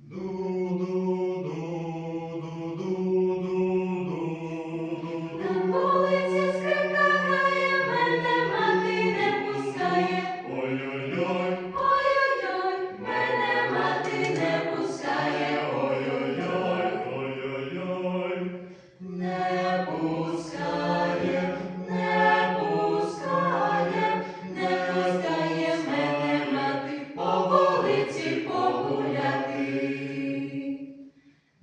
На вулиці скрипка грає, мене мати не пускає. Ой-ой-ой, Ой-ой-ой, мене мати не пускає. ой-ой-ой, ой-ой-ой. Не пускає, не пускає, не пускає мене мати по вулиці погуляти.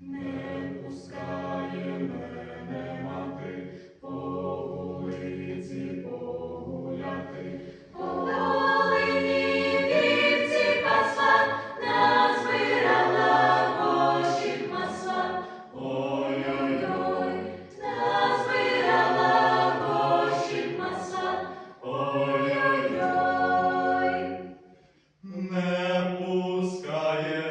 Не пускає мене мати по вулиці погуляти. По долині вівці пасла, назбирала гроші масла. Ой-ой-ой, назбирала гроші масла. Ой-ой-ой. Не пускає